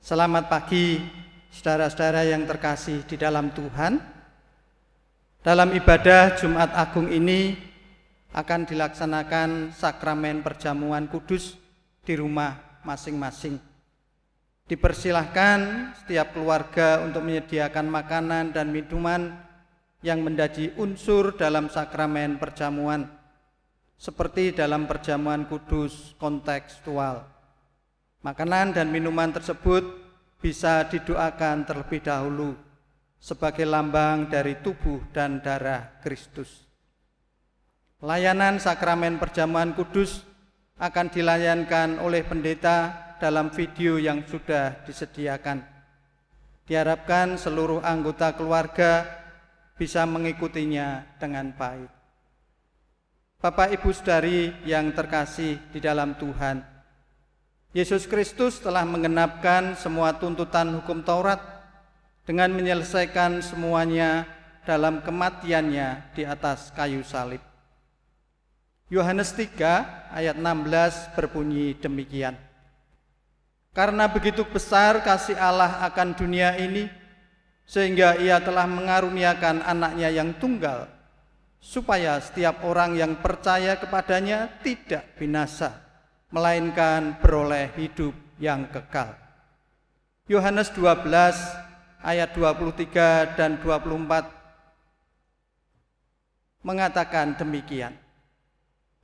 Selamat pagi, saudara-saudara yang terkasih di dalam Tuhan. Dalam ibadah Jumat Agung ini akan dilaksanakan sakramen perjamuan kudus di rumah masing-masing. Dipersilahkan setiap keluarga untuk menyediakan makanan dan minuman yang menjadi unsur dalam sakramen perjamuan, seperti dalam perjamuan kudus kontekstual. Makanan dan minuman tersebut bisa didoakan terlebih dahulu sebagai lambang dari tubuh dan darah Kristus. Layanan sakramen perjamuan kudus akan dilayankan oleh pendeta dalam video yang sudah disediakan. Diharapkan seluruh anggota keluarga bisa mengikutinya dengan baik. Bapak Ibu Saudari yang terkasih di dalam Tuhan, Yesus Kristus telah menggenapkan semua tuntutan hukum Taurat dengan menyelesaikan semuanya dalam kematiannya di atas kayu salib. Yohanes 3 ayat 16 berbunyi demikian. Karena begitu besar kasih Allah akan dunia ini, sehingga ia telah mengaruniakan anaknya yang tunggal, supaya setiap orang yang percaya kepadanya tidak binasa, melainkan beroleh hidup yang kekal. Yohanes 12 ayat 23 dan 24 mengatakan demikian.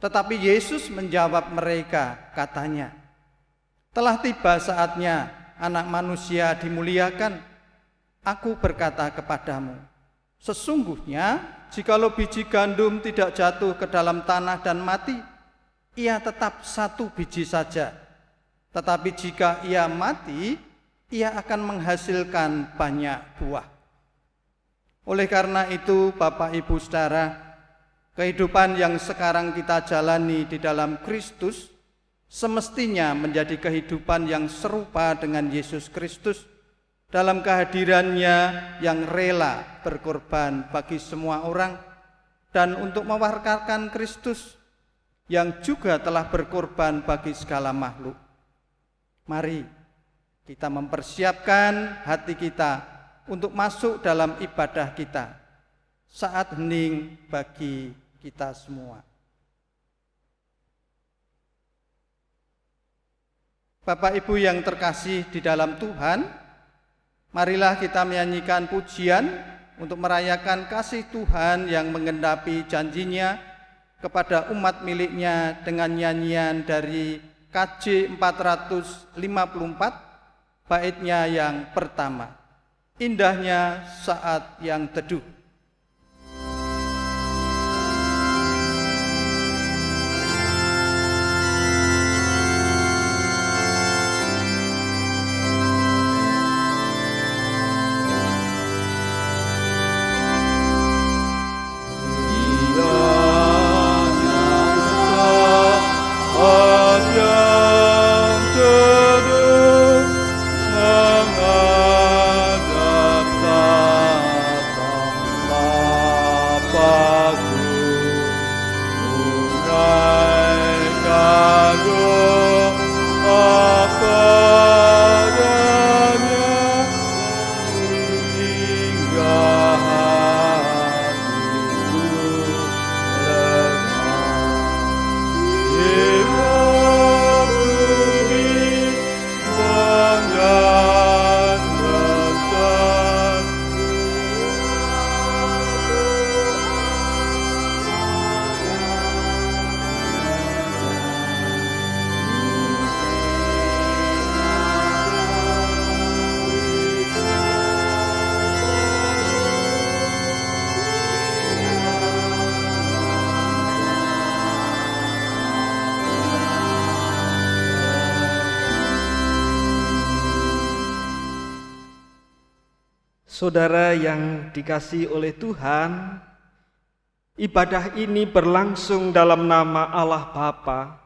Tetapi Yesus menjawab mereka, katanya, telah tiba saatnya anak manusia dimuliakan. Aku berkata kepadamu, sesungguhnya jikalau biji gandum tidak jatuh ke dalam tanah dan mati, ia tetap satu biji saja. Tetapi jika ia mati, ia akan menghasilkan banyak buah. Oleh karena itu, Bapak Ibu Saudara, kehidupan yang sekarang kita jalani di dalam Kristus semestinya menjadi kehidupan yang serupa dengan Yesus Kristus dalam kehadirannya yang rela berkorban bagi semua orang dan untuk mewartakan Kristus yang juga telah berkorban bagi segala makhluk. Mari kita mempersiapkan hati kita untuk masuk dalam ibadah kita, saat hening bagi kita semua. Bapak Ibu yang terkasih di dalam Tuhan, marilah kita menyanyikan pujian untuk merayakan kasih Tuhan yang menggenapi janjinya kepada umat miliknya dengan nyanyian dari KJ 454, baitnya yang pertama, Indahnya Saat Yang Teduh. Saudara yang dikasihi oleh Tuhan, ibadah ini berlangsung dalam nama Allah Bapa,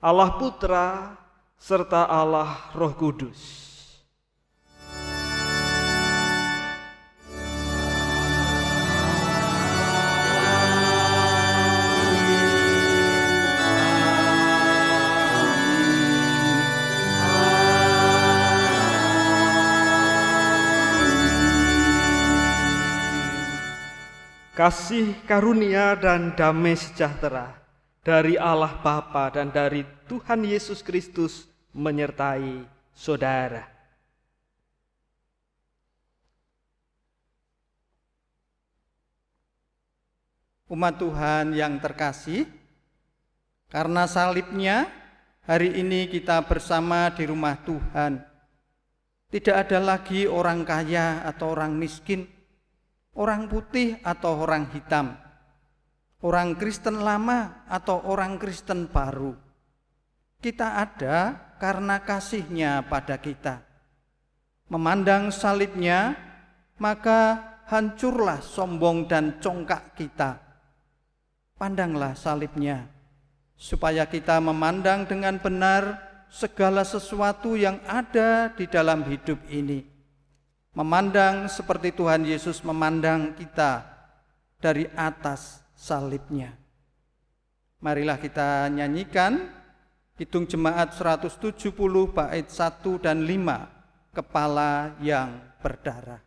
Allah Putra, serta Allah Roh Kudus. kasih karunia dan damai sejahtera dari Allah Bapa dan dari Tuhan Yesus Kristus menyertai saudara. Umat Tuhan yang terkasih, karena salibnya, hari ini kita bersama di rumah Tuhan. Tidak ada lagi orang kaya atau orang miskin, orang putih atau orang hitam, orang Kristen lama atau orang Kristen baru. Kita ada karena kasih-Nya pada kita. Memandang salibnya, maka hancurlah sombong dan congkak kita. Pandanglah salibnya, supaya kita memandang dengan benar segala sesuatu yang ada di dalam hidup ini. Memandang seperti Tuhan Yesus memandang kita dari atas salibnya. Marilah kita nyanyikan Kidung Jemaat 170 bait 1 dan 5, Kepala yang Berdarah.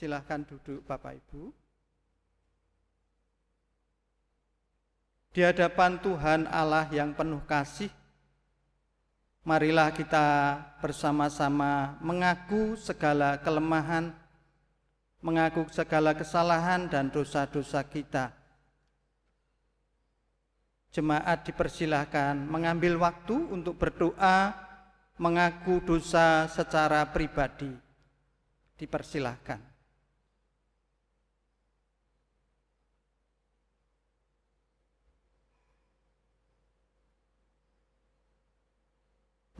Silahkan duduk Bapak Ibu. Di hadapan Tuhan Allah yang penuh kasih, marilah kita bersama-sama mengaku segala kelemahan, mengaku segala kesalahan dan dosa-dosa kita. Jemaat dipersilahkan mengambil waktu untuk berdoa, mengaku dosa secara pribadi. Dipersilahkan.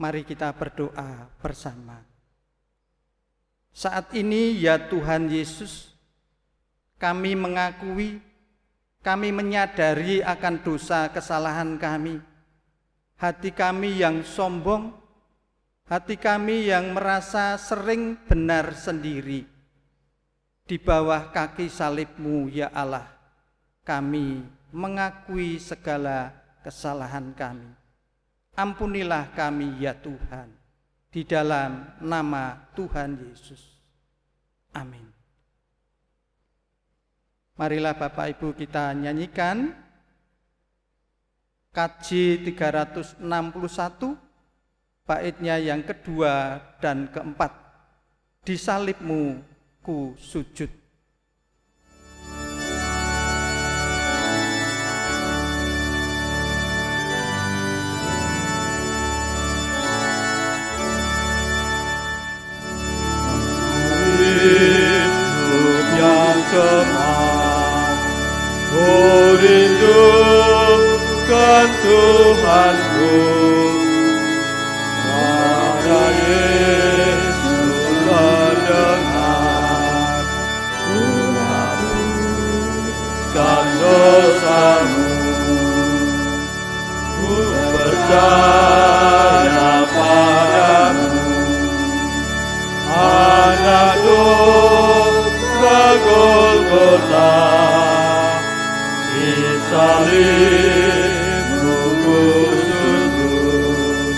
Mari kita berdoa bersama. Saat ini ya Tuhan Yesus, kami mengakui, kami menyadari akan dosa kesalahan kami. Hati kami yang sombong, hati kami yang merasa sering benar sendiri. Di bawah kaki salib-Mu ya Allah, kami mengakui segala kesalahan kami. Ampunilah kami ya Tuhan, di dalam nama Tuhan Yesus. Amin. Marilah Bapak Ibu kita nyanyikan KJ 361, baitnya yang kedua dan keempat. Di salibmu ku sujud. Hidup yang cerah, ku rindukan Tuhanku. Pada Yesus terdengar, ku hapuskan dosamu. Ku percaya padamu, Anak domba Golgota, di salibmu ku sujud.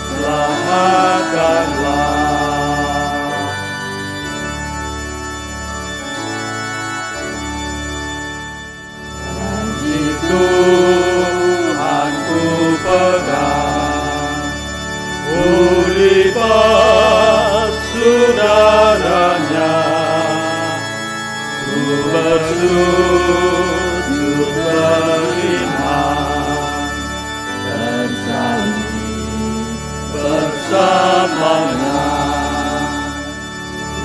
Selamatkanlah. Janji Tuhan ku pegang, ku lipat saudaranya, ku bersujud beriman, bersalib bersamanya.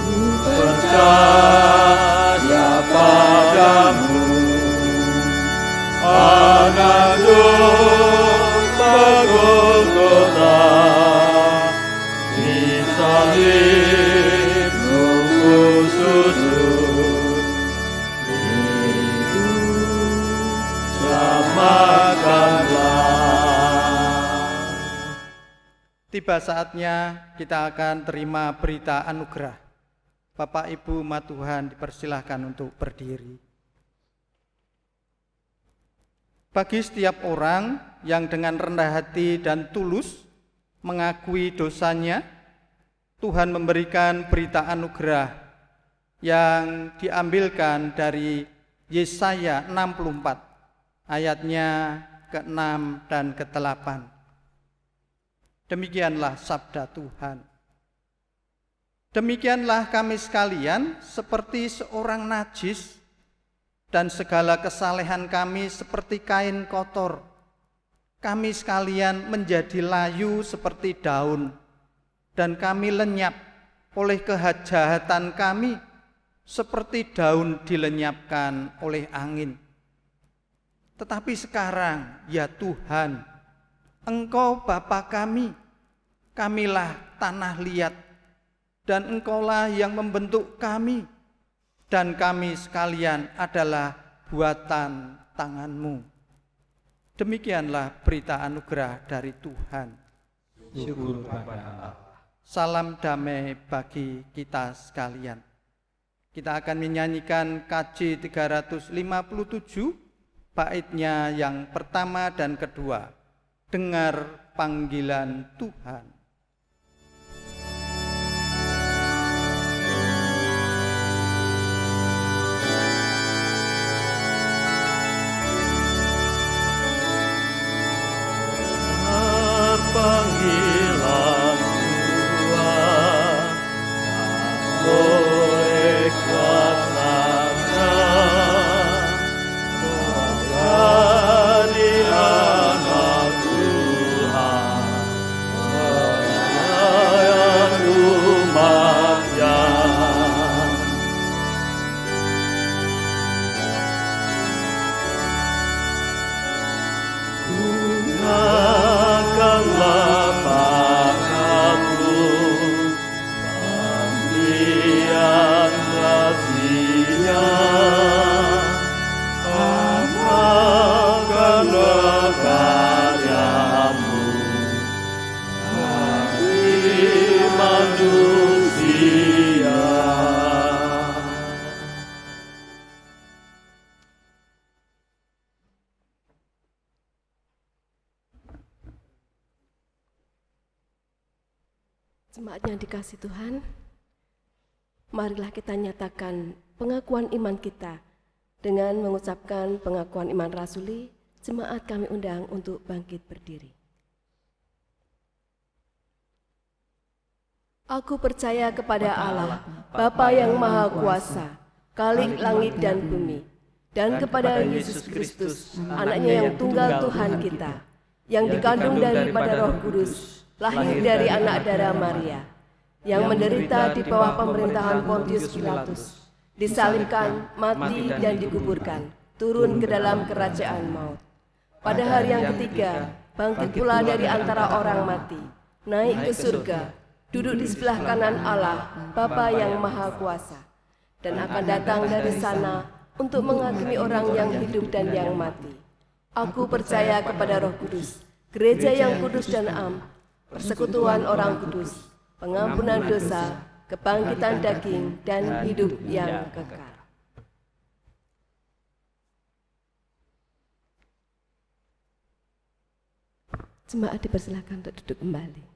Ku percaya padamu, Anak domba Golgota, di salibmu ku sujud. Selamatkanlah. Tiba saatnya kita akan terima berita anugerah. Bapak Ibu umat Tuhan dipersilahkan untuk berdiri. Bagi setiap orang yang dengan rendah hati dan tulus mengakui dosanya, Tuhan memberikan berita anugerah yang diambilkan dari Yesaya 64 ayatnya ke-6 dan ke-8. Demikianlah sabda Tuhan. Demikianlah kami sekalian seperti seorang najis, dan segala kesalehan kami seperti kain kotor. Kami sekalian menjadi layu seperti daun, dan kami lenyap oleh kejahatan kami seperti daun dilenyapkan oleh angin. Tetapi sekarang, ya Tuhan, Engkau Bapa kami, kamilah tanah liat, dan Engkaulah yang membentuk kami, dan kami sekalian adalah buatan tangan-Mu. Demikianlah berita anugerah dari Tuhan. Syukur kepada Allah. Salam damai bagi kita sekalian. Kita akan menyanyikan KJ 357, baitnya yang pertama dan kedua. Dengar panggilan Tuhan. Panggilan Tuhan, oleh kuasa-Nya, menjadi anak Tuhan, melayani umat-Nya. Gunakanlah bakatmu, pemberian kasih-Nya, amalkanlah karyamu bagi manusia. Jemaat yang dikasihi Tuhan, marilah kita nyatakan pengakuan iman kita Dengan mengucapkan pengakuan iman rasuli, jemaat kami undang untuk bangkit berdiri. Aku percaya kepada Allah, Bapa yang Maha Kuasa, Khalik langit dan bumi, dan kepada Yesus Kristus, anaknya yang tunggal Tuhan kita, yang dikandung daripada Roh Kudus, lahir dari anak darah Maria, yang menderita di bawah pemerintahan Pontius Pilatus, disalibkan, mati dan dikuburkan, turun ke dalam kerajaan maut. Pada hari yang ketiga, bangkit pula dari antara orang mati, naik ke surga, duduk di sebelah kanan Allah, Bapa yang Maha Kuasa, dan akan datang dari sana untuk menghakimi orang yang hidup dan yang mati. Aku percaya kepada Roh Kudus, gereja yang kudus dan am, persekutuan orang kudus, pengampunan dosa, kebangkitan daging, dan hidup yang kekal. Jemaat dipersilakan untuk duduk kembali.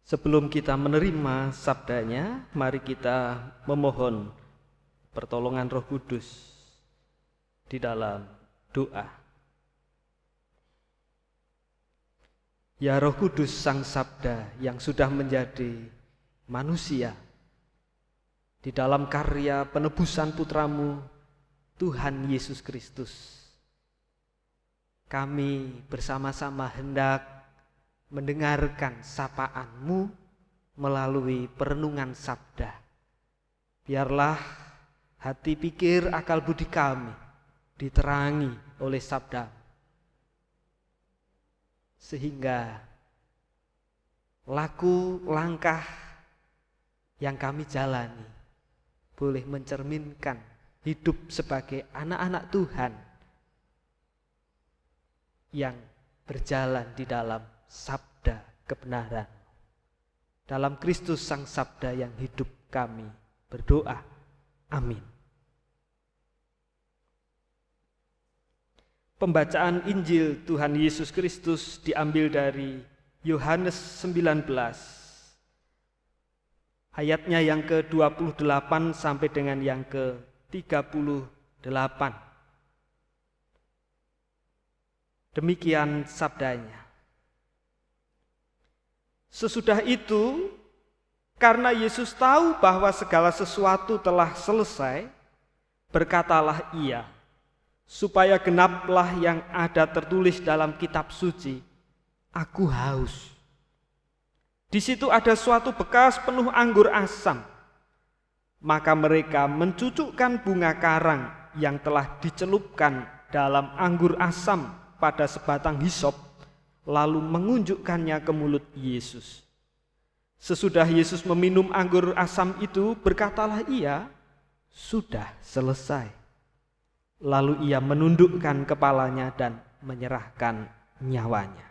Sebelum kita menerima sabdanya, mari kita memohon pertolongan Roh Kudus di dalam doa. Ya Roh Kudus Sang Sabda yang sudah menjadi manusia di dalam karya penebusan putramu Tuhan Yesus Kristus, kami bersama-sama hendak mendengarkan sapaan-Mu melalui perenungan sabda. Biarlah hati, pikir, akal budi kami diterangi oleh sabda, sehingga laku langkah yang kami jalani boleh mencerminkan hidup sebagai anak-anak Tuhan yang berjalan di dalam sabda kebenaran. Dalam Kristus Sang Sabda yang hidup kami berdoa. Amin. Pembacaan Injil Tuhan Yesus Kristus diambil dari Yohanes 19, ayatnya yang ke-28 sampai dengan yang ke-38. Demikian sabdanya. Sesudah itu, karena Yesus tahu bahwa segala sesuatu telah selesai, berkatalah Ia, supaya genaplah yang ada tertulis dalam kitab suci, aku haus. Di situ ada suatu bekas penuh anggur asam. Maka mereka mencucukkan bunga karang yang telah dicelupkan dalam anggur asam pada sebatang hisop, lalu mengunjukkannya ke mulut Yesus. Sesudah Yesus meminum anggur asam itu, berkatalah Ia, sudah selesai. Lalu Ia menundukkan kepalanya dan menyerahkan nyawanya.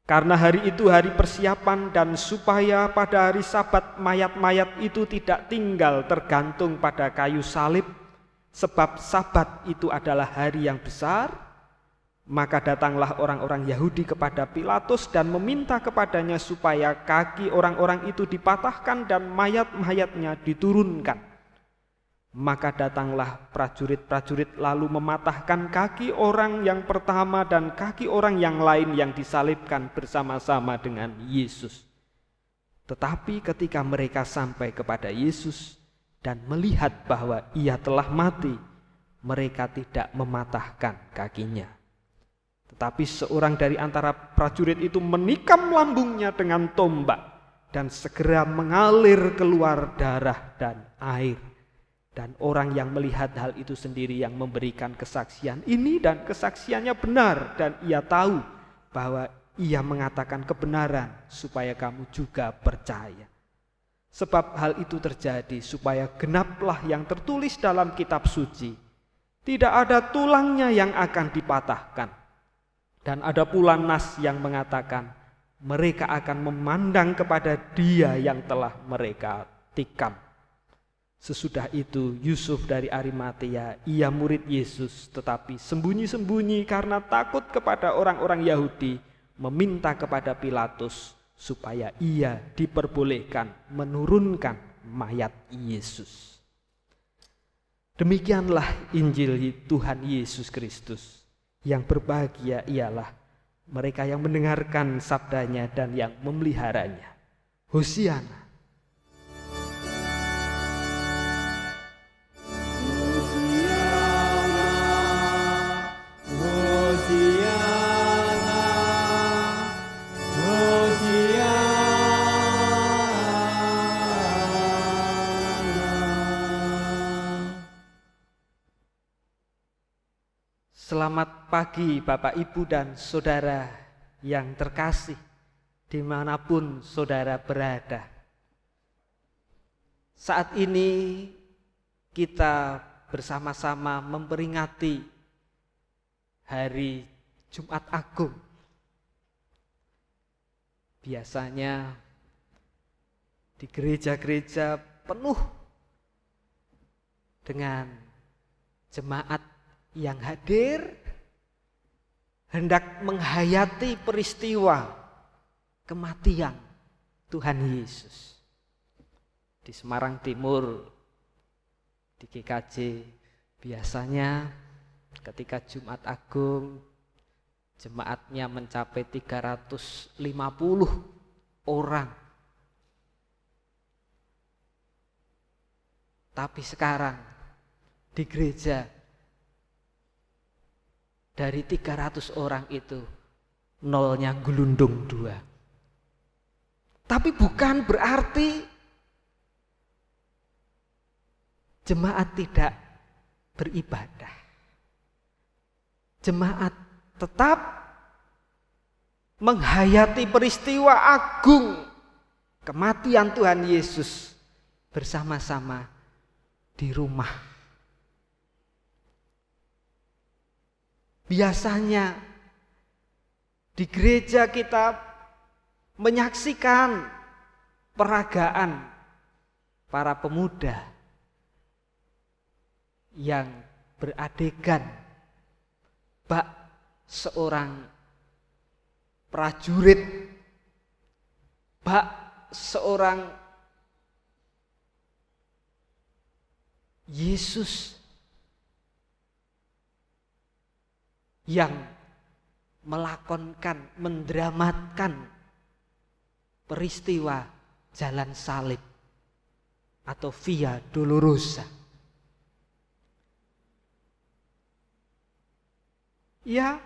Karena hari itu hari persiapan, dan supaya pada hari Sabat mayat-mayat itu tidak tinggal tergantung pada kayu salib, sebab Sabat itu adalah hari yang besar, maka datanglah orang-orang Yahudi kepada Pilatus dan meminta kepadanya supaya kaki orang-orang itu dipatahkan dan mayat-mayatnya diturunkan. Maka datanglah prajurit-prajurit lalu mematahkan kaki orang yang pertama dan kaki orang yang lain yang disalibkan bersama-sama dengan Yesus. Tetapi ketika mereka sampai kepada Yesus dan melihat bahwa Ia telah mati, mereka tidak mematahkan kakinya. Tetapi seorang dari antara prajurit itu menikam lambungnya dengan tombak, dan segera mengalir keluar darah dan air. Dan orang yang melihat hal itu sendiri yang memberikan kesaksian ini, dan kesaksiannya benar, dan ia tahu bahwa ia mengatakan kebenaran supaya kamu juga percaya. Sebab hal itu terjadi supaya genaplah yang tertulis dalam kitab suci, tidak ada tulangnya yang akan dipatahkan. Dan ada pula nas yang mengatakan mereka akan memandang kepada Dia yang telah mereka tikam. Sesudah itu Yusuf dari Arimatea, ia murid Yesus, tetapi sembunyi-sembunyi karena takut kepada orang-orang Yahudi, meminta kepada Pilatus supaya ia diperbolehkan menurunkan mayat Yesus. Demikianlah Injil Tuhan Yesus Kristus. Yang berbahagia ialah mereka yang mendengarkan sabdanya dan yang memeliharanya. Hosiana. Selamat pagi Bapak, Ibu, dan Saudara yang terkasih dimanapun Saudara berada. Saat ini kita bersama-sama memperingati Hari Jumat Agung. Biasanya di gereja-gereja penuh dengan jemaat yang hadir hendak menghayati peristiwa kematian Tuhan Yesus. Di Semarang Timur, di GKJ, biasanya ketika Jumat Agung jemaatnya mencapai 350 orang. Tapi sekarang di gereja dari 300 orang itu nolnya gelundung 2. Tapi bukan berarti jemaat tidak beribadah. Jemaat tetap menghayati peristiwa agung kematian Tuhan Yesus bersama-sama di rumah. Biasanya di gereja kita menyaksikan peragaan para pemuda yang beradegan bak seorang prajurit, bak seorang Yesus yang mendramatkan peristiwa jalan salib atau Via Dolorosa. Ya,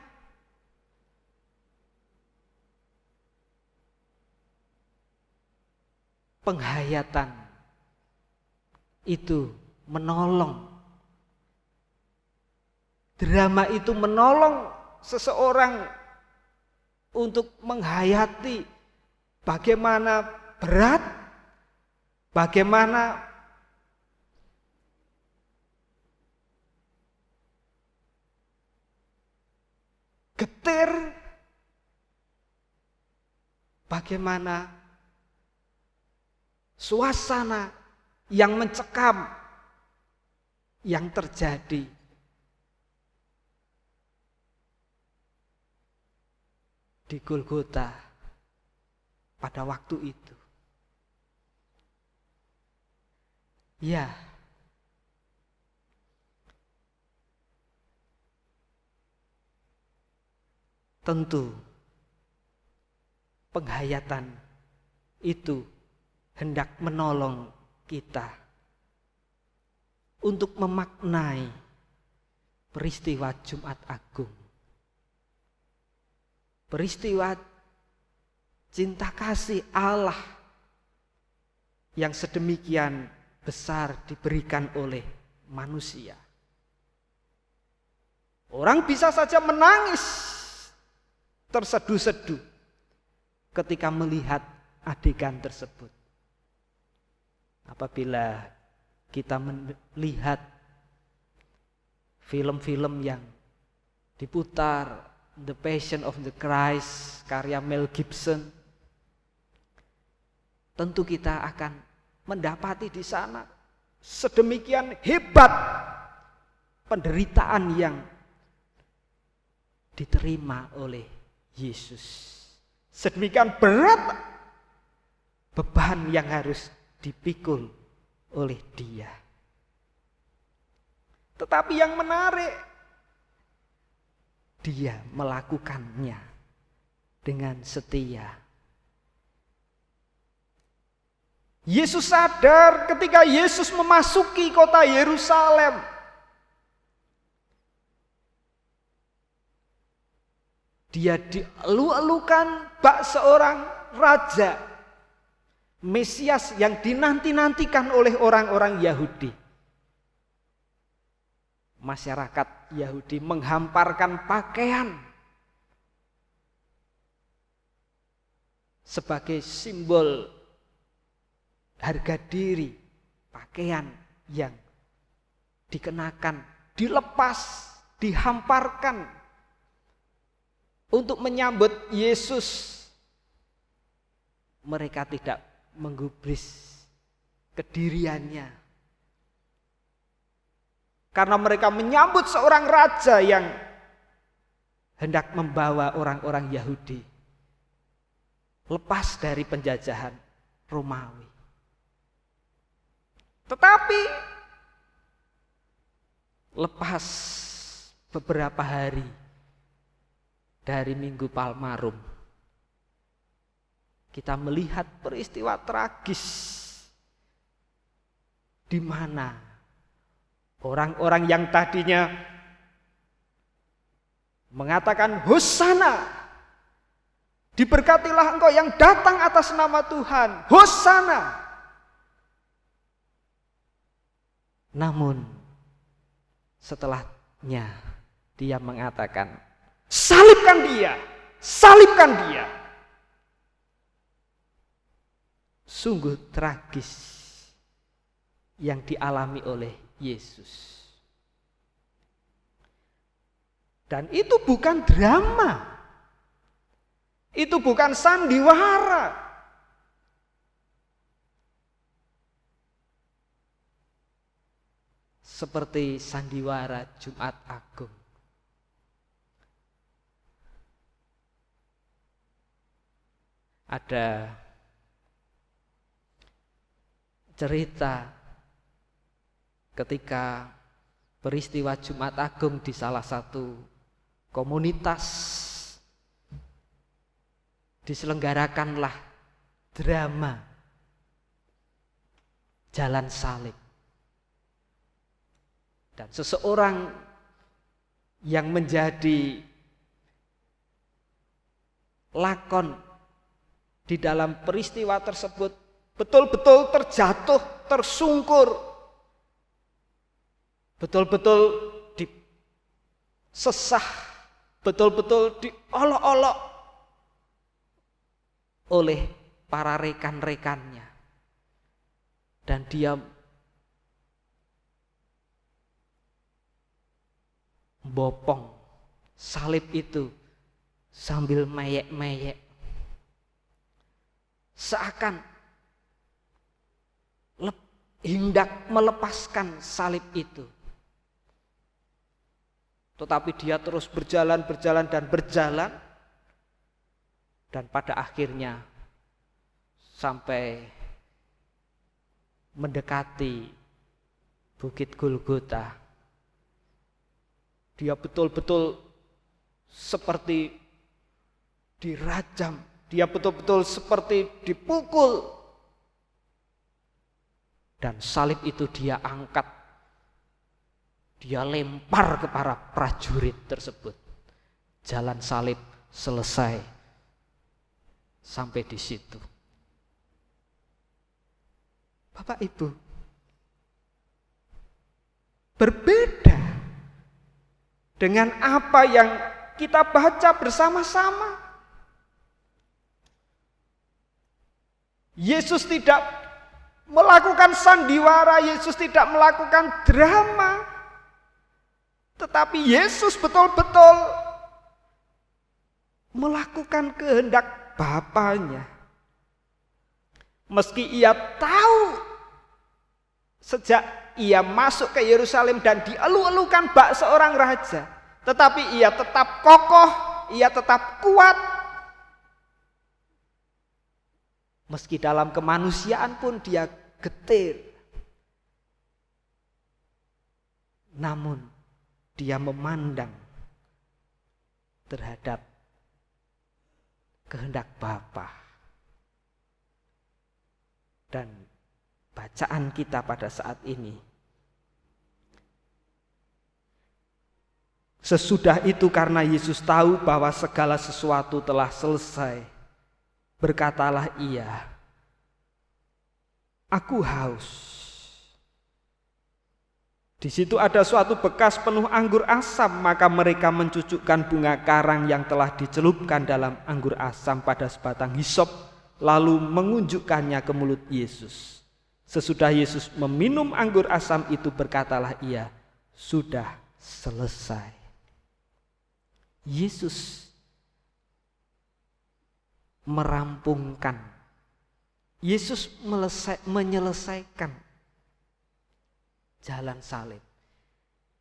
penghayatan itu menolong. Drama itu menolong seseorang untuk menghayati bagaimana berat, bagaimana getir, bagaimana suasana yang mencekam yang terjadi di Golgota pada waktu itu. Ya, tentu penghayatan itu hendak menolong kita untuk memaknai peristiwa Jumat Agung. Peristiwa cinta kasih Allah yang sedemikian besar diberikan oleh manusia. Orang bisa saja menangis terseduh-seduh ketika melihat adegan tersebut. Apabila kita melihat film-film yang diputar, The Passion of the Christ, karya Mel Gibson, tentu kita akan mendapati di sana sedemikian hebat penderitaan yang diterima oleh Yesus. Sedemikian berat beban yang harus dipikul oleh dia. Tetapi yang menarik, dia melakukannya dengan setia. Yesus sadar ketika Yesus memasuki kota Yerusalem, dia dielu-elukan bak seorang raja, Mesias yang dinanti-nantikan oleh orang-orang Yahudi. Masyarakat Yahudi menghamparkan pakaian sebagai simbol harga diri, pakaian yang dikenakan, dilepas, dihamparkan untuk menyambut Yesus. Mereka tidak menggubris kediriannya, karena mereka menyambut seorang raja yang hendak membawa orang-orang Yahudi lepas dari penjajahan Romawi. Tetapi lepas beberapa hari dari Minggu Palmarum, kita melihat peristiwa tragis di mana orang-orang yang tadinya mengatakan Hosana, diberkatilah engkau yang datang atas nama Tuhan, Hosana. Namun setelahnya dia mengatakan, salibkan dia, salibkan dia. Sungguh tragis yang dialami oleh Yesus. Dan itu bukan drama, itu bukan sandiwara. Seperti sandiwara Jumat Agung. Ada cerita ketika peristiwa Jumat Agung di salah satu komunitas, diselenggarakanlah drama Jalan Salib. Dan seseorang yang menjadi lakon di dalam peristiwa tersebut betul-betul terjatuh, tersungkur, betul-betul disesah, betul-betul diolok-olok oleh para rekan-rekannya. Dan dia bopong salib itu sambil meyek-meyek, seakan hendak melepaskan salib itu. Tetapi dia terus berjalan dan pada akhirnya sampai mendekati Bukit Golgota. Dia betul-betul seperti dirajam, dia betul-betul seperti dipukul. Dan salib itu dia angkat, dia lempar ke para prajurit tersebut. Jalan salib selesai sampai di situ. Bapak Ibu, berbeda dengan apa yang kita baca bersama-sama. Yesus tidak melakukan sandiwara, Yesus tidak melakukan drama, tetapi Yesus betul-betul melakukan kehendak Bapanya. Meski ia tahu sejak ia masuk ke Yerusalem dan dielu-elukan bak seorang raja, tetapi ia tetap kokoh, ia tetap kuat. Meski dalam kemanusiaan pun dia getir, namun dia memandang terhadap kehendak Bapa. Dan bacaan kita pada saat ini, sesudah itu karena Yesus tahu bahwa segala sesuatu telah selesai, berkatalah ia, "Aku haus." Di situ ada suatu bekas penuh anggur asam, maka mereka mencucukkan bunga karang yang telah dicelupkan dalam anggur asam pada sebatang hisop, lalu mengunjukkannya ke mulut Yesus. Sesudah Yesus meminum anggur asam itu, berkatalah ia, "Sudah selesai." Yesus merampungkan, Yesus menyelesaikan jalan salib.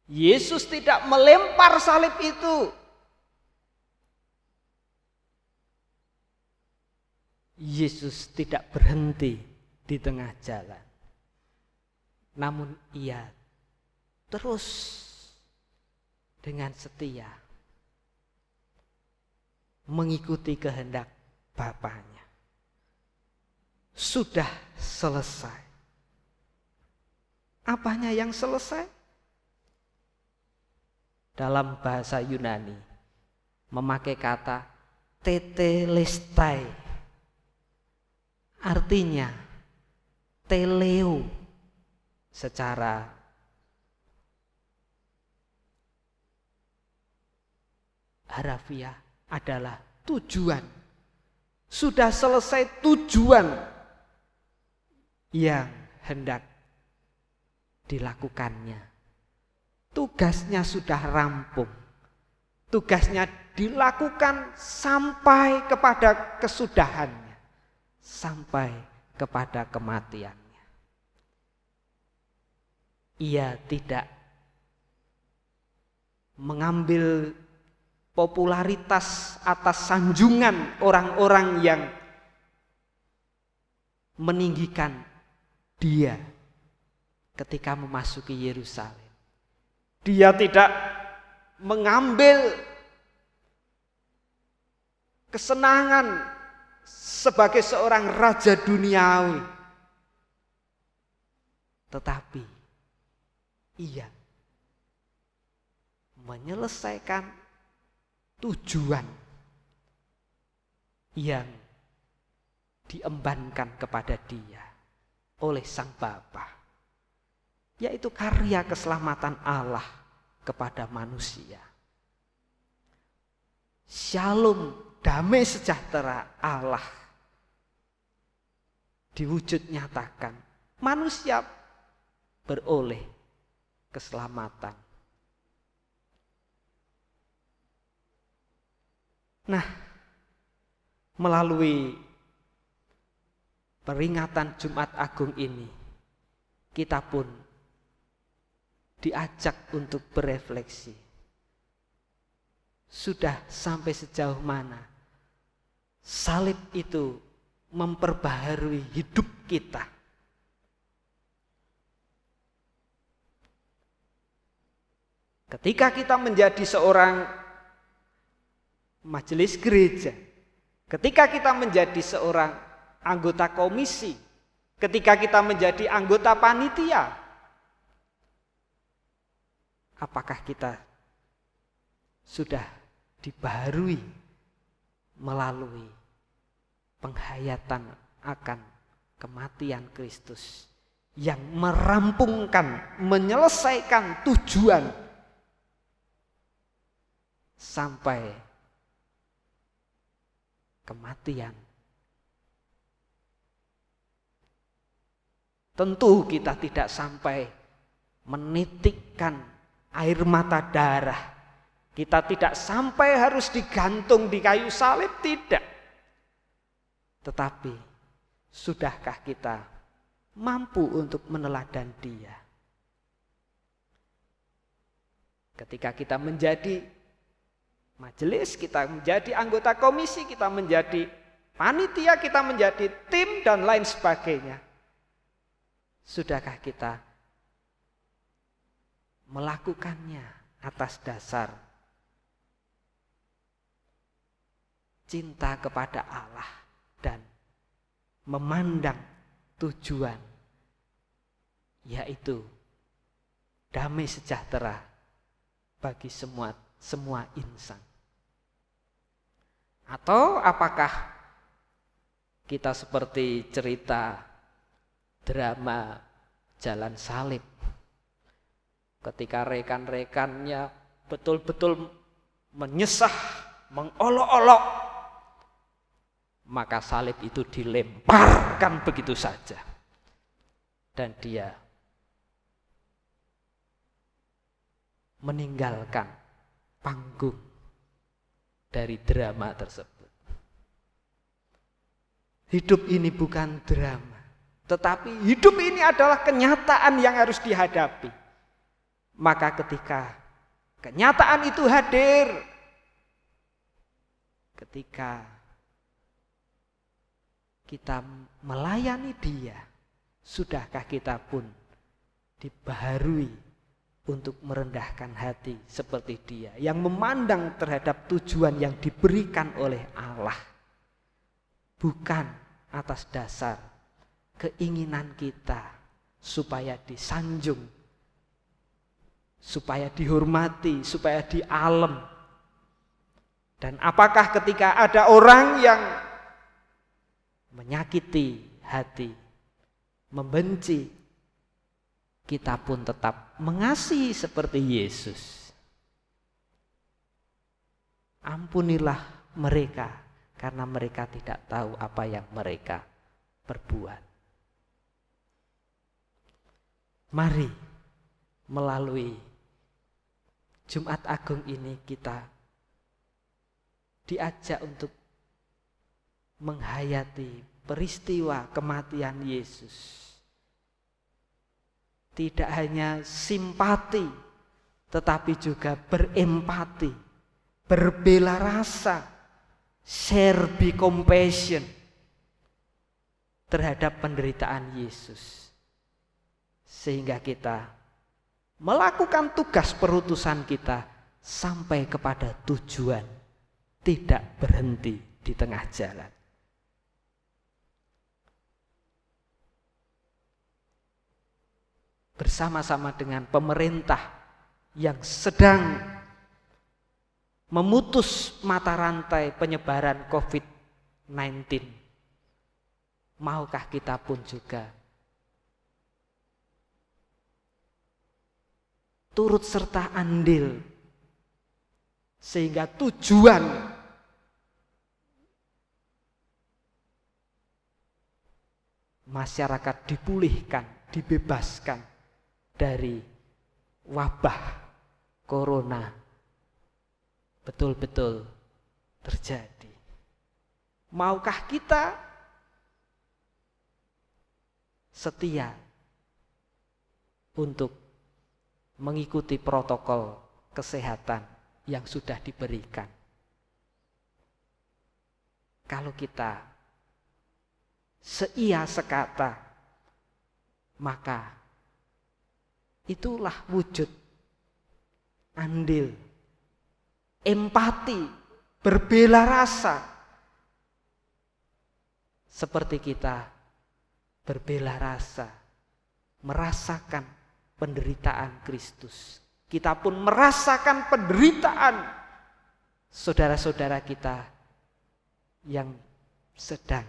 Yesus tidak melempar salib itu. Yesus tidak berhenti di tengah jalan. Namun ia terus dengan setia mengikuti kehendak Bapanya. Sudah selesai. Apanya yang selesai? Dalam bahasa Yunani memakai kata tetelestai, artinya teleo secara harafiah adalah tujuan. Sudah selesai tujuan yang hendak dilakukannya. Tugasnya sudah rampung. Tugasnya dilakukan sampai kepada kesudahannya, sampai kepada kematiannya. Ia tidak mengambil popularitas atas sanjungan orang-orang yang meninggikan dia ketika memasuki Yerusalem. Dia tidak mengambil kesenangan sebagai seorang raja duniawi, tetapi ia menyelesaikan tujuan yang diembankan kepada dia oleh Sang Bapa, yaitu karya keselamatan Allah kepada manusia. Shalom, damai sejahtera Allah diwujud nyatakan, manusia beroleh keselamatan. Nah, melalui peringatan Jumat Agung ini, kita pun diajak untuk berefleksi. Sudah sampai sejauh mana salib itu memperbaharui hidup kita? Ketika kita menjadi seorang majelis gereja, ketika kita menjadi seorang anggota komisi, ketika kita menjadi anggota panitia, apakah kita sudah dibaharui melalui penghayatan akan kematian Kristus yang merampungkan, menyelesaikan tujuan sampai kematian? Tentu kita tidak sampai menitikkan air mata darah. Kita tidak sampai harus digantung di kayu salib, tidak. Tetapi sudahkah kita mampu untuk meneladan Dia? Ketika kita menjadi majelis, kita menjadi anggota komisi, kita menjadi panitia, kita menjadi tim dan lain sebagainya. Sudahkah kita melakukannya atas dasar cinta kepada Allah dan memandang tujuan, yaitu damai sejahtera bagi semua insan. Atau apakah kita seperti cerita drama Jalan Salib, ketika rekan-rekannya betul-betul menyesah, mengolok-olok, maka salib itu dilemparkan begitu saja dan dia meninggalkan panggung dari drama tersebut. Hidup ini bukan drama, tetapi hidup ini adalah kenyataan yang harus dihadapi. Maka ketika kenyataan itu hadir, ketika kita melayani Dia, sudahkah kita pun dibaharui untuk merendahkan hati seperti Dia yang memandang terhadap tujuan yang diberikan oleh Allah, bukan atas dasar keinginan kita supaya disanjung, supaya dihormati, supaya dialem. Dan apakah ketika ada orang yang menyakiti hati, membenci, kita pun tetap mengasihi seperti Yesus? Ampunilah mereka, karena mereka tidak tahu apa yang mereka perbuat. Mari melalui Jumat Agung ini kita diajak untuk menghayati peristiwa kematian Yesus. Tidak hanya simpati, tetapi juga berempati, berbela rasa, share be compassion terhadap penderitaan Yesus. Sehingga kita melakukan tugas perutusan kita sampai kepada tujuan, tidak berhenti di tengah jalan. Bersama-sama dengan pemerintah yang sedang memutus mata rantai penyebaran COVID-19, maukah kita pun juga turut serta andil sehingga tujuan masyarakat dipulihkan, dibebaskan dari wabah corona betul-betul terjadi. Maukah kita setia untuk mengikuti protokol kesehatan yang sudah diberikan? Kalau kita seia sekata, maka itulah wujud andil, empati, berbela rasa. Seperti kita berbela rasa, merasakan penderitaan Kristus. Kita pun merasakan penderitaan saudara-saudara kita yang sedang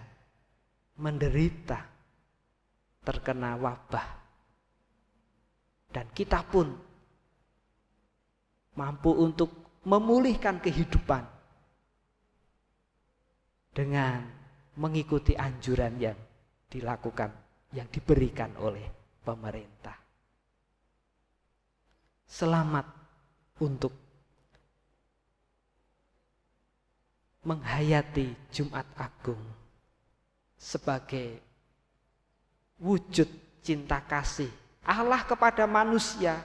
menderita terkena wabah. Dan kita pun mampu untuk memulihkan kehidupan dengan mengikuti anjuran yang dilakukan, yang diberikan oleh pemerintah. Selamat untuk menghayati Jumat Agung sebagai wujud cinta kasih Allah kepada manusia,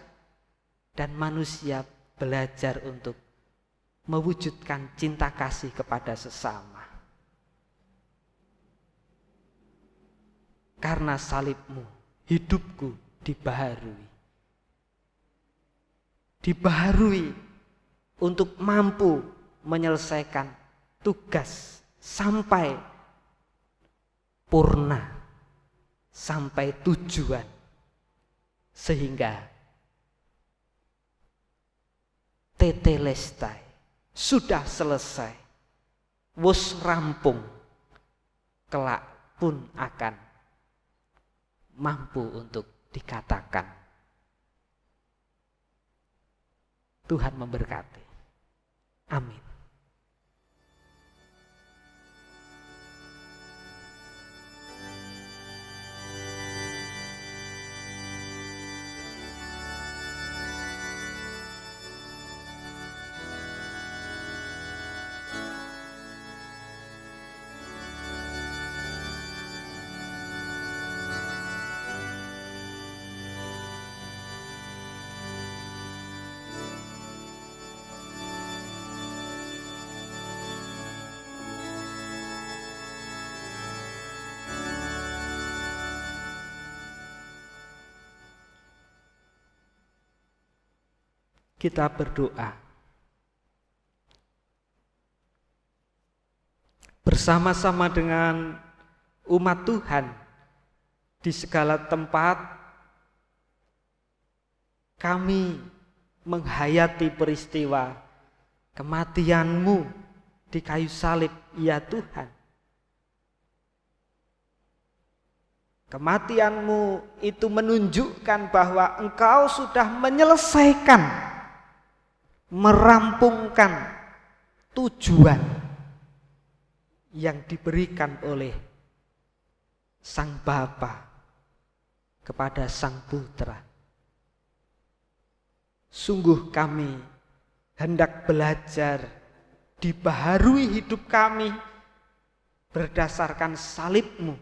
dan manusia belajar untuk mewujudkan cinta kasih kepada sesama. Karena salibmu, hidupku dibaharui. dibaharui untuk mampu menyelesaikan tugas sampai purna, sampai tujuan, sehingga tetelestai, sudah selesai, wus rampung, kelak pun akan mampu untuk dikatakan. Tuhan memberkati. Amin. Kita berdoa bersama-sama dengan umat Tuhan di segala tempat. Kami menghayati peristiwa kematian-Mu di kayu salib, ya Tuhan. Kematian-Mu itu menunjukkan bahwa Engkau sudah menyelesaikan, merampungkan tujuan yang diberikan oleh Sang Bapa kepada Sang Putra. Sungguh kami hendak belajar, dibaharui hidup kami berdasarkan salib-Mu,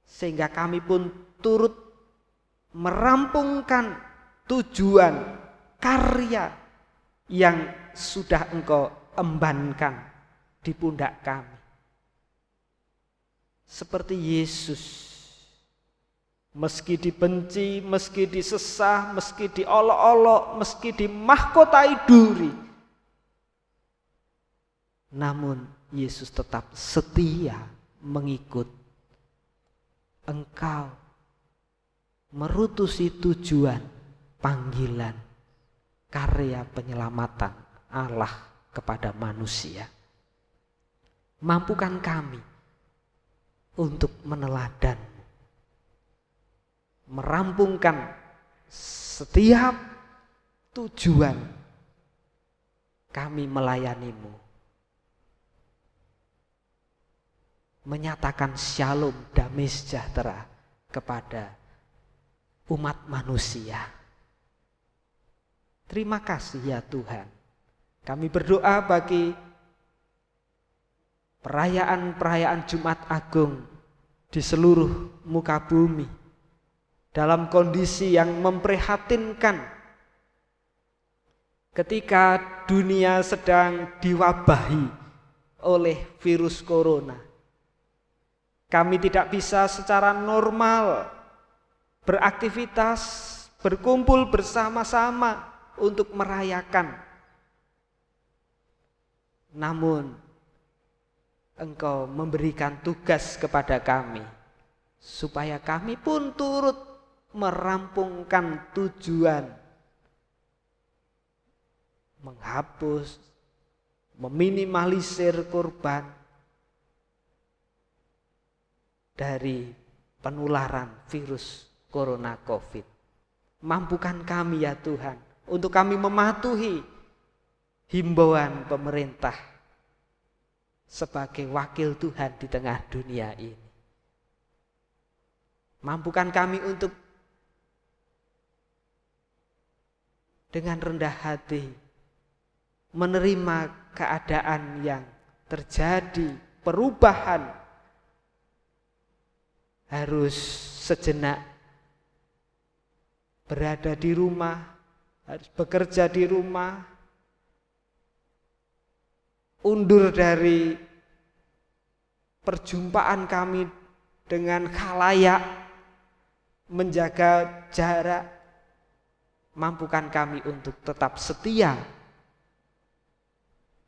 sehingga kami pun turut merampungkan tujuan karya yang sudah Engkau embankan di pundak kami. Seperti Yesus, meski dibenci, meski disesah, meski diolok-olok, meski dimahkotai duri, namun Yesus tetap setia mengikut Engkau, merutusi tujuan panggilan karya penyelamatan Allah kepada manusia. Mampukan kami untuk meneladan, merampungkan setiap tujuan kami melayani-Mu, menyatakan shalom, damai sejahtera kepada umat manusia. Terima kasih ya Tuhan. Kami berdoa bagi perayaan-perayaan Jumat Agung di seluruh muka bumi dalam kondisi yang memprihatinkan, ketika dunia sedang diwabahi oleh virus corona. Kami tidak bisa secara normal beraktivitas, berkumpul bersama-sama untuk merayakan. Namun Engkau memberikan tugas kepada kami supaya kami pun turut merampungkan tujuan, menghapus, meminimalisir korban dari penularan virus corona COVID. Mampukan kami ya Tuhan untuk kami mematuhi himbauan pemerintah sebagai wakil Tuhan di tengah dunia ini. Mampukan kami untuk dengan rendah hati menerima keadaan yang terjadi, perubahan, harus sejenak berada di rumah, harus bekerja di rumah, undur dari perjumpaan kami dengan khalayak, menjaga jarak, mampukan kami untuk tetap setia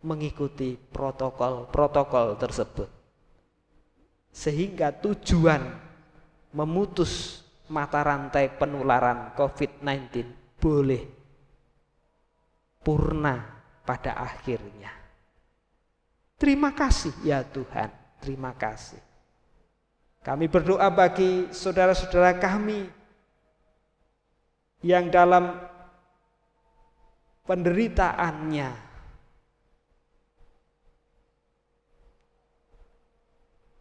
mengikuti protokol-protokol tersebut, sehingga tujuan memutus mata rantai penularan COVID-19 boleh purna pada akhirnya. Terima kasih ya Tuhan, terima kasih. Kami berdoa bagi saudara-saudara kami yang dalam penderitaannya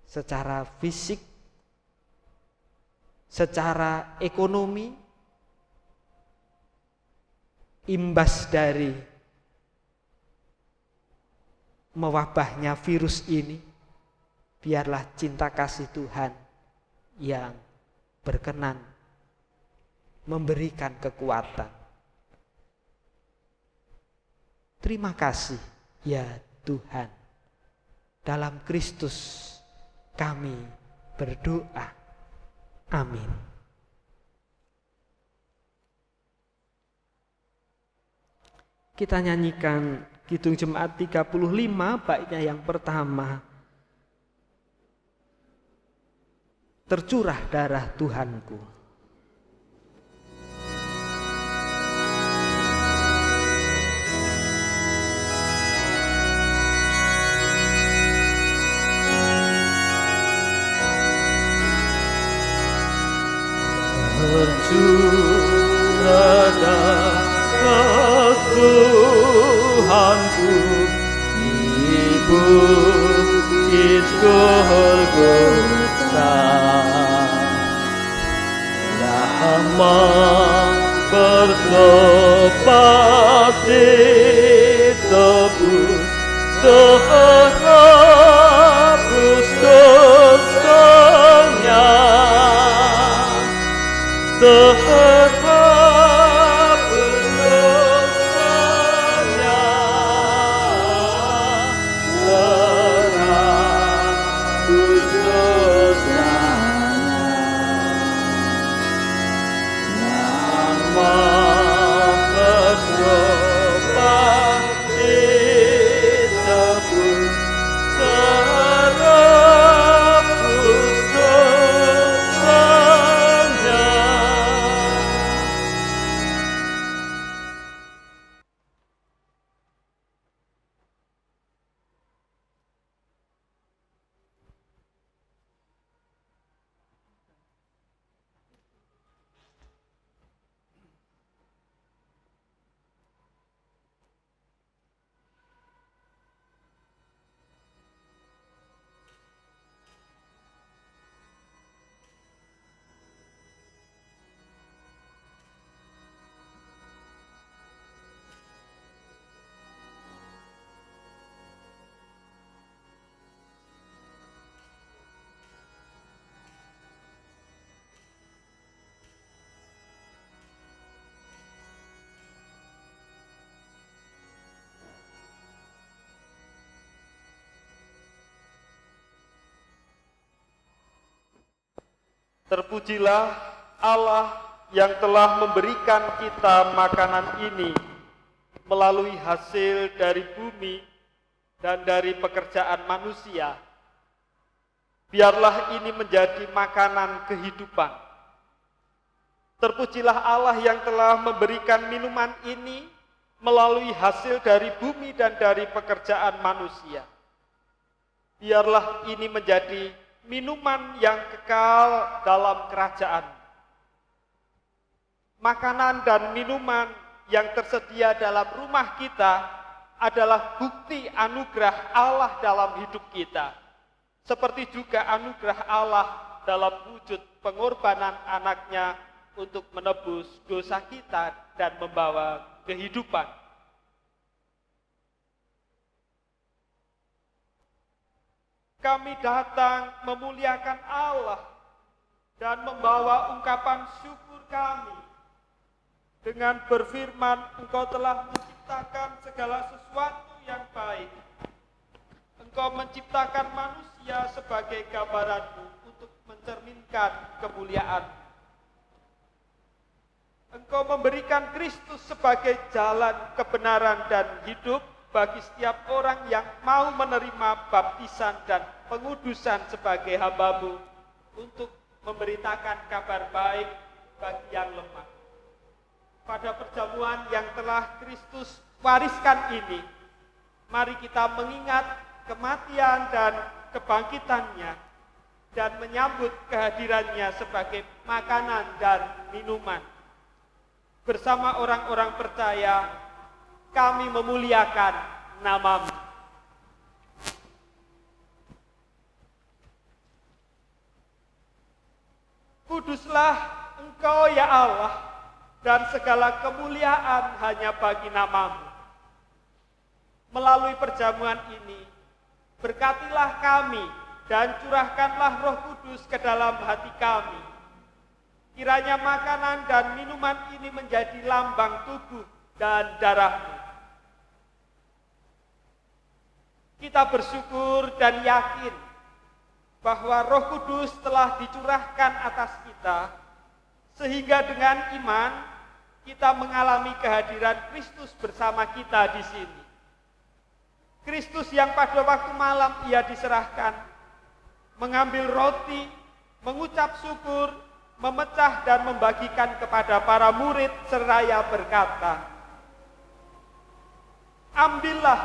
secara fisik, secara ekonomi, imbas dari mewabahnya virus ini, biarlah cinta kasih Tuhan yang berkenan memberikan kekuatan. Terima kasih ya Tuhan. Dalam Kristus kami berdoa. Amin. Kita nyanyikan Kidung Jemaat 35 baitnya yang pertama. Tercurah darah Tuhanku. Tercurah darah Tuhanku di bukit Golgota, lama bertobat ditebus, terhapus dosanya, terhapus dosanya, terhapus dosanya. Nama bertobat ditebus, terhapus dosanya. Terpujilah Allah yang telah memberikan kita makanan ini melalui hasil dari bumi dan dari pekerjaan manusia. Biarlah ini menjadi makanan kehidupan. Terpujilah Allah yang telah memberikan minuman ini melalui hasil dari bumi dan dari pekerjaan manusia. Biarlah ini menjadi minuman yang kekal dalam kerajaan. Makanan dan minuman yang tersedia dalam rumah kita adalah bukti anugerah Allah dalam hidup kita. Seperti juga anugerah Allah dalam wujud pengorbanan anaknya untuk menebus dosa kita dan membawa kehidupan. Kami datang memuliakan Allah dan membawa ungkapan syukur kami dengan berfirman, Engkau telah menciptakan segala sesuatu yang baik. Engkau menciptakan manusia sebagai gambaran-Mu untuk mencerminkan kemuliaan. Engkau memberikan Kristus sebagai jalan kebenaran dan hidup bagi setiap orang yang mau menerima baptisan dan pengudusan sebagai hamba-Mu untuk memberitakan kabar baik bagi yang lemah. Pada perjamuan yang telah Kristus wariskan ini, mari kita mengingat kematian dan kebangkitannya dan menyambut kehadirannya sebagai makanan dan minuman. Bersama orang-orang percaya, kami memuliakan nama-Mu. Kuduslah Engkau ya Allah, dan segala kemuliaan hanya bagi nama-Mu. Melalui perjamuan ini, berkatilah kami dan curahkanlah Roh Kudus ke dalam hati kami. Kiranya makanan dan minuman ini menjadi lambang tubuh dan darah-Mu. Kita bersyukur dan yakin bahwa Roh Kudus telah dicurahkan atas kita, sehingga dengan iman kita mengalami kehadiran Kristus bersama kita di sini. Kristus yang pada waktu malam Ia diserahkan, mengambil roti, mengucap syukur, memecah dan membagikan kepada para murid seraya berkata, "Ambillah,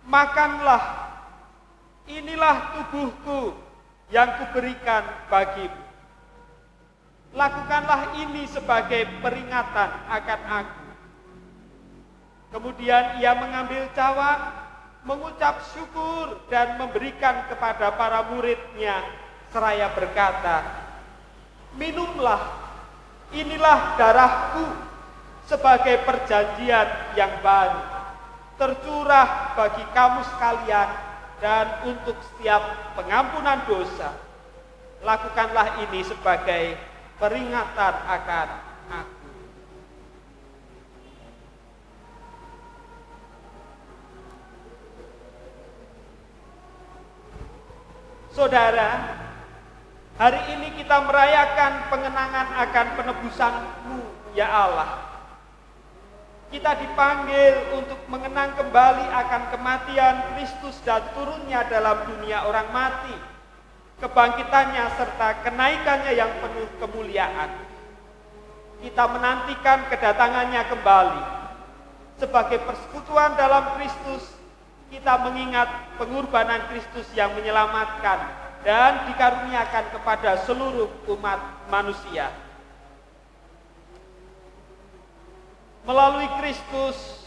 makanlah, inilah tubuhku yang kuberikan bagimu. Lakukanlah ini sebagai peringatan akan aku." Kemudian Ia mengambil cawan, mengucap syukur dan memberikan kepada para murid-Nya seraya berkata, "Minumlah, inilah darahku sebagai perjanjian yang baru, tercurah bagi kamu sekalian dan untuk setiap pengampunan dosa. Lakukanlah ini sebagai peringatan akan aku." Saudara, hari ini kita merayakan pengenangan akan penebusan-Mu, ya Allah. Kita dipanggil untuk mengenang kembali akan kematian Kristus dan turunnya dalam dunia orang mati, kebangkitannya serta kenaikannya yang penuh kemuliaan. Kita menantikan kedatangannya kembali. Sebagai persekutuan dalam Kristus, kita mengingat pengorbanan Kristus yang menyelamatkan dan dikaruniakan kepada seluruh umat manusia. Melalui Kristus,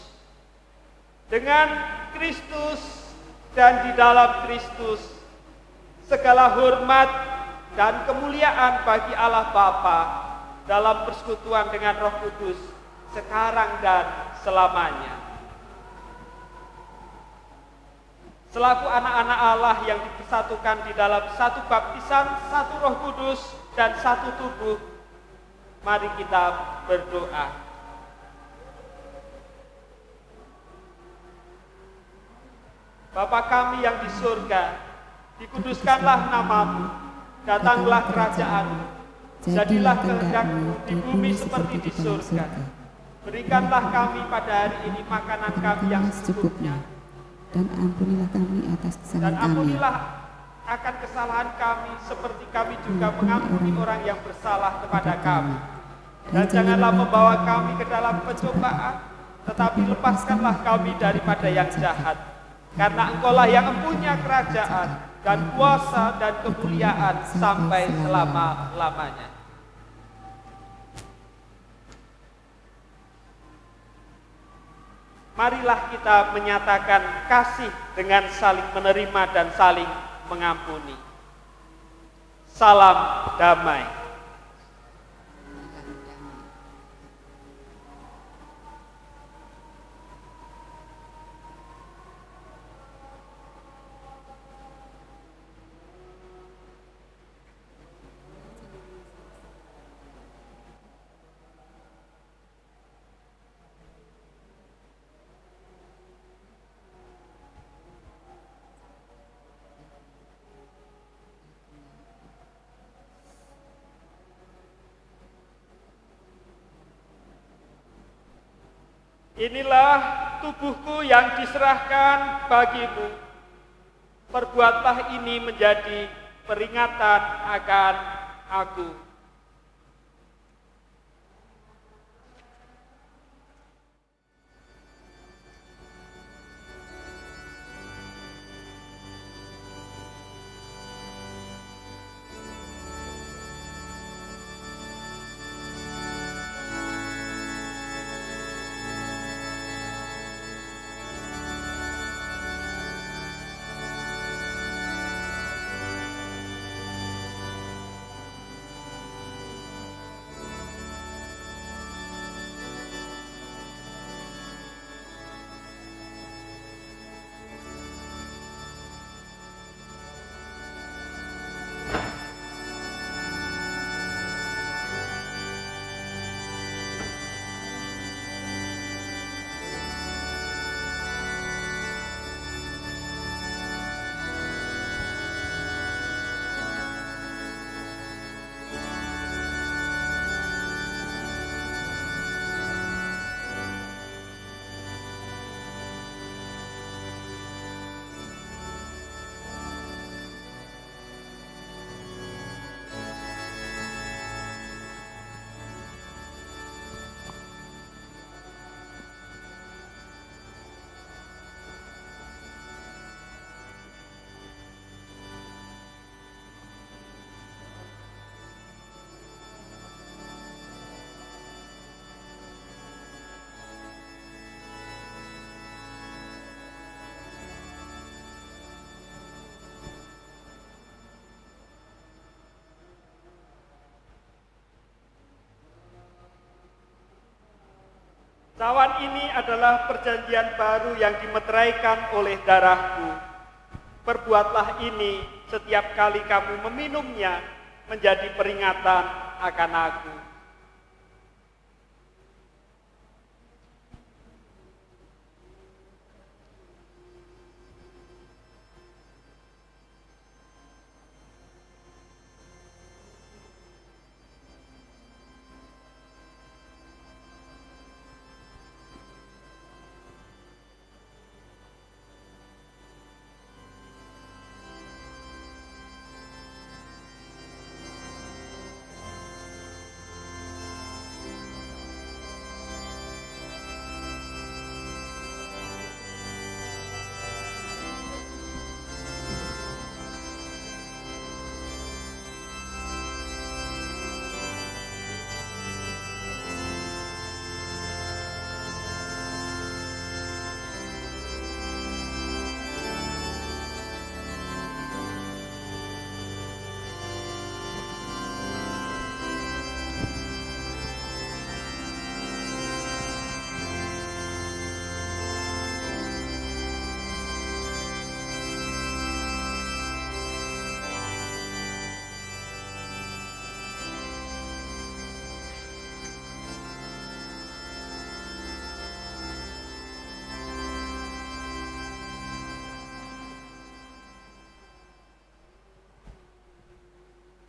dengan Kristus dan di dalam Kristus, segala hormat dan kemuliaan bagi Allah Bapa dalam persekutuan dengan Roh Kudus sekarang dan selamanya. Selaku anak-anak Allah yang dipersatukan di dalam satu baptisan, satu Roh Kudus, dan satu tubuh, mari kita berdoa. Bapa kami yang di surga, dikuduskanlah nama-Mu, datanglah kerajaan-Mu, jadilah kehendak-Mu di bumi seperti di surga. Berikanlah kami pada hari ini makanan kami yang secukupnya, dan ampunilah kami atas kesalahan dan kami. ampunilah akan kesalahan kami seperti kami juga mengampuni orang yang bersalah kepada kami. Dan janganlah membawa kami ke dalam pencobaan, tetapi lepaskanlah kami daripada yang jahat. Karena Engkaulah yang mempunyai kerajaan dan kuasa dan kemuliaan sampai selama-lamanya. Marilah kita menyatakan kasih dengan saling menerima dan saling mengampuni. Salam damai. Inilah tubuhku yang diserahkan bagimu. Perbuatlah ini menjadi peringatan akan aku. Cawan ini adalah perjanjian baru yang dimeteraikan oleh darahku. Perbuatlah ini setiap kali kamu meminumnya menjadi peringatan akan aku.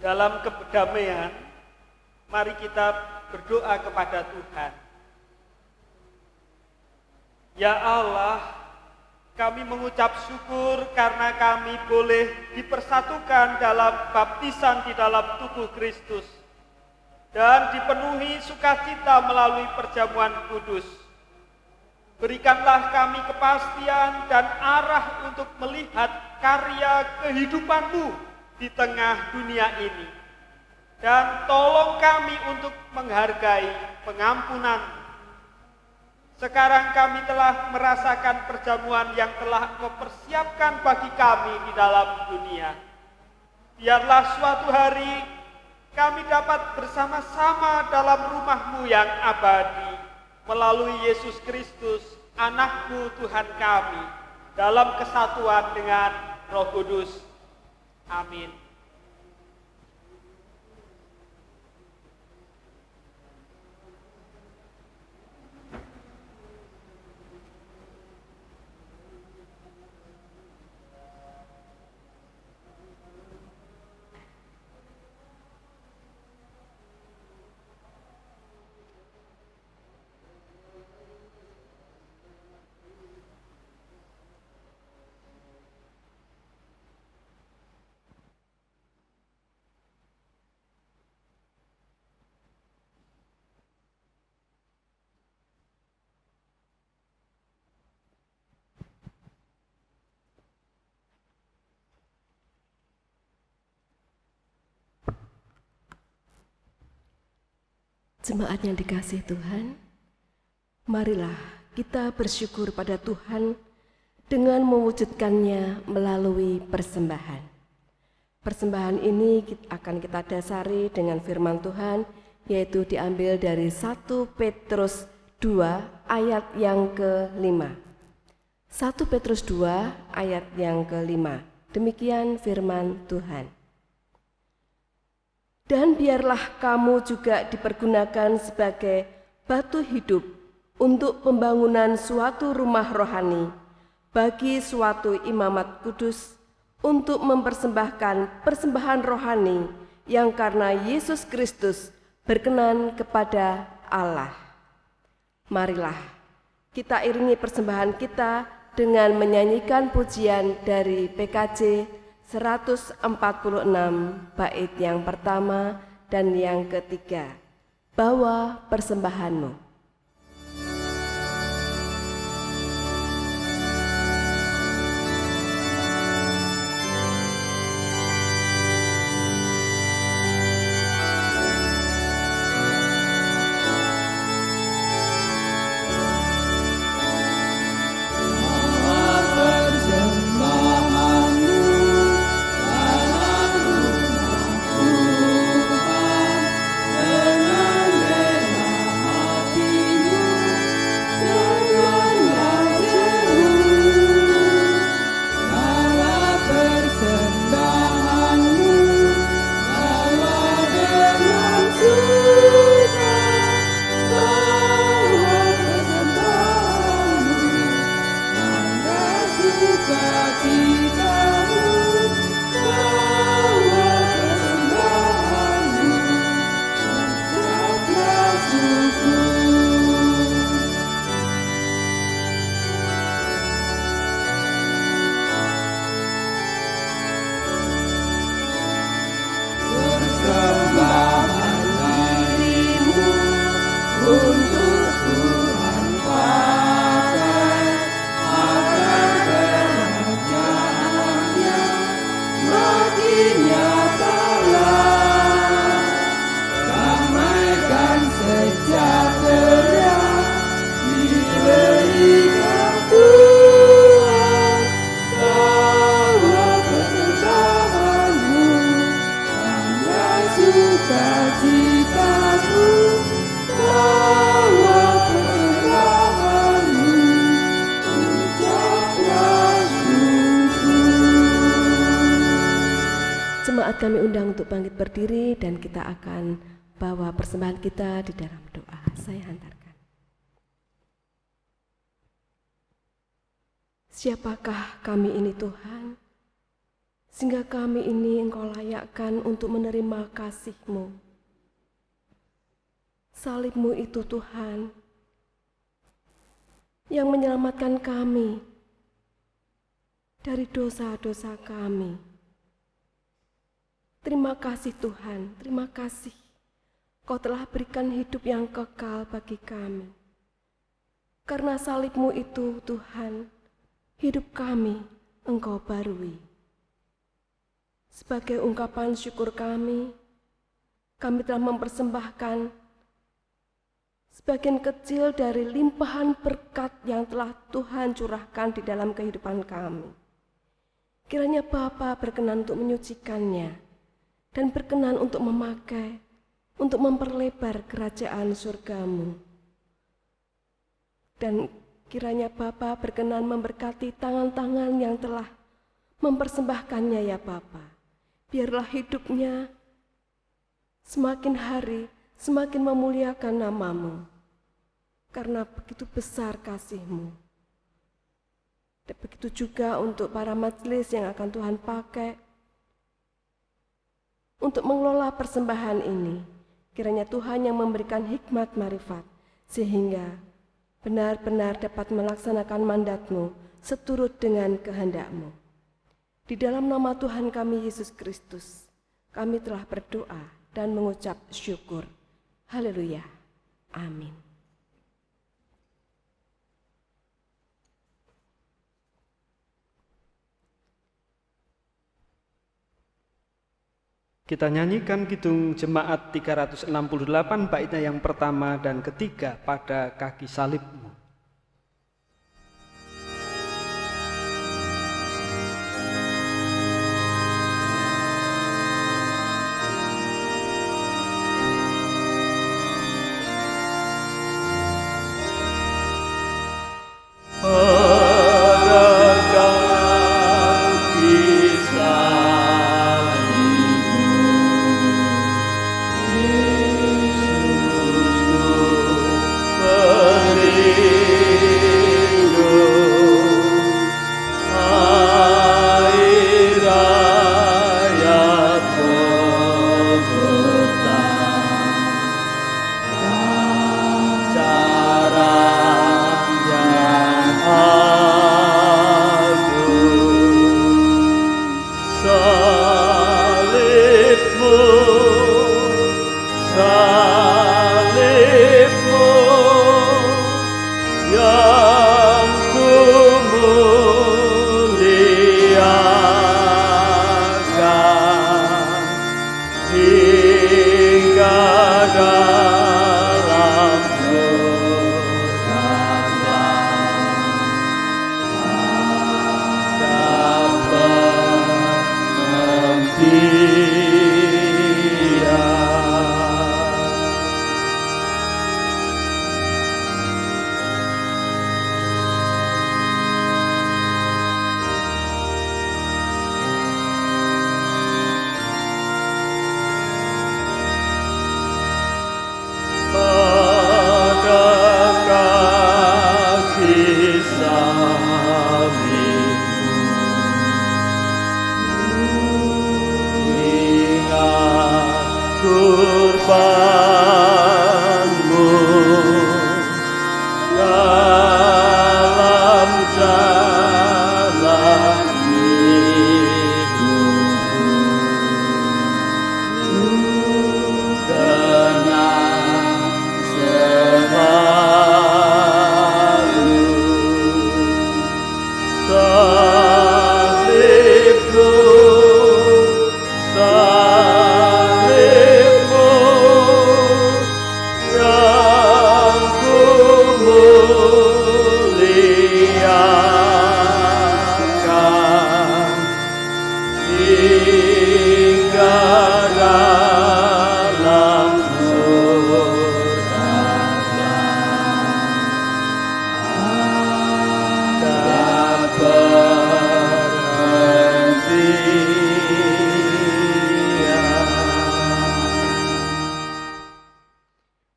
Dalam kedamaian, mari kita berdoa kepada Tuhan. Ya Allah, kami mengucap syukur karena kami boleh dipersatukan dalam baptisan di dalam tubuh Kristus dan dipenuhi sukacita melalui perjamuan kudus. Berikanlah kami kepastian dan arah untuk melihat karya kehidupan-Mu di tengah dunia ini. Dan tolong kami untuk menghargai pengampunan. Sekarang kami telah merasakan perjamuan yang telah Kau persiapkan bagi kami di dalam dunia. Biarlah suatu hari kami dapat bersama-sama dalam rumah-Mu yang abadi melalui Yesus Kristus, Anak-Mu Tuhan kami, dalam kesatuan dengan Roh Kudus. Amin. Jemaat yang dikasihi Tuhan, marilah kita bersyukur pada Tuhan dengan mewujudkannya melalui persembahan. Persembahan ini akan kita dasari dengan firman Tuhan, yaitu diambil dari 1 Petrus 2 ayat yang ke-5. 1 Petrus 2 ayat yang ke-5. Demikian firman Tuhan. Dan biarlah kamu juga dipergunakan sebagai batu hidup untuk pembangunan suatu rumah rohani bagi suatu imamat kudus untuk mempersembahkan persembahan rohani yang karena Yesus Kristus berkenan kepada Allah. Marilah kita iringi persembahan kita dengan menyanyikan pujian dari PKJ 146 bait yang pertama dan yang ketiga. Bawa persembahanmu. Jemaat kami undang untuk bangkit berdiri dan kita akan bawa persembahan kita di dalam doa. Saya hantarkan. Siapakah kami ini Tuhan, sehingga kami ini Engkau layakkan untuk menerima kasih-Mu. Salib-Mu itu Tuhan, yang menyelamatkan kami dari dosa-dosa kami. Terima kasih Tuhan, terima kasih Kau telah berikan hidup yang kekal bagi kami. Karena salib-Mu itu Tuhan, hidup kami Engkau barui. Sebagai ungkapan syukur kami telah mempersembahkan sebagian kecil dari limpahan berkat yang telah Tuhan curahkan di dalam kehidupan kami. Kiranya Bapa berkenan untuk menyucikannya dan berkenan untuk memakai, untuk memperlebar kerajaan surga-Mu. Dan kiranya Bapa berkenan memberkati tangan-tangan yang telah mempersembahkannya ya Bapa. Biarlah hidupnya semakin hari semakin memuliakan nama-Mu, karena begitu besar kasih-Mu. Dan begitu juga untuk para majelis yang akan Tuhan pakai untuk mengelola persembahan ini. Kiranya Tuhan yang memberikan hikmat marifat, sehingga benar-benar dapat melaksanakan mandat-Mu seturut dengan kehendak-Mu. Di dalam nama Tuhan kami Yesus Kristus, kami telah berdoa dan mengucap syukur. Haleluya. Amin. Kita nyanyikan Kidung Jemaat 368 baitnya yang pertama dan ketiga, pada kaki salibmu.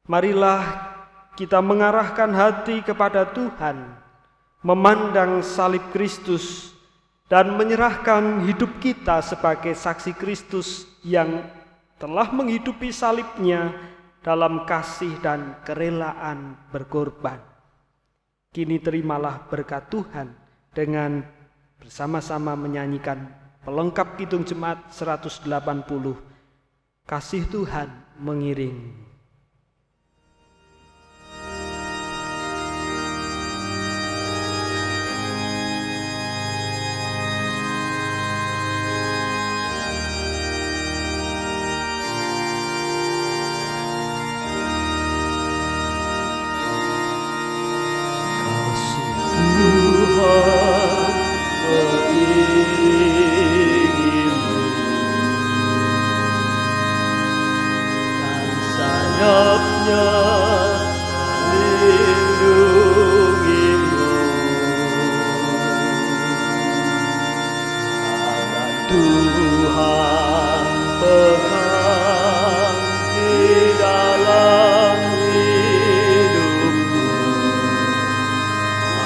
Marilah kita mengarahkan hati kepada Tuhan, memandang salib Kristus, dan menyerahkan hidup kita sebagai saksi Kristus yang telah menghidupi salibnya dalam kasih dan kerelaan berkorban. Kini terimalah berkat Tuhan dengan bersama-sama menyanyikan pelengkap Kidung Jemaat 180, Kasih Tuhan mengiring. Tuhan pegang di dalam hidupku,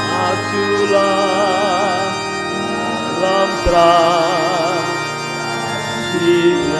majulah dalam terang kasih-Mu.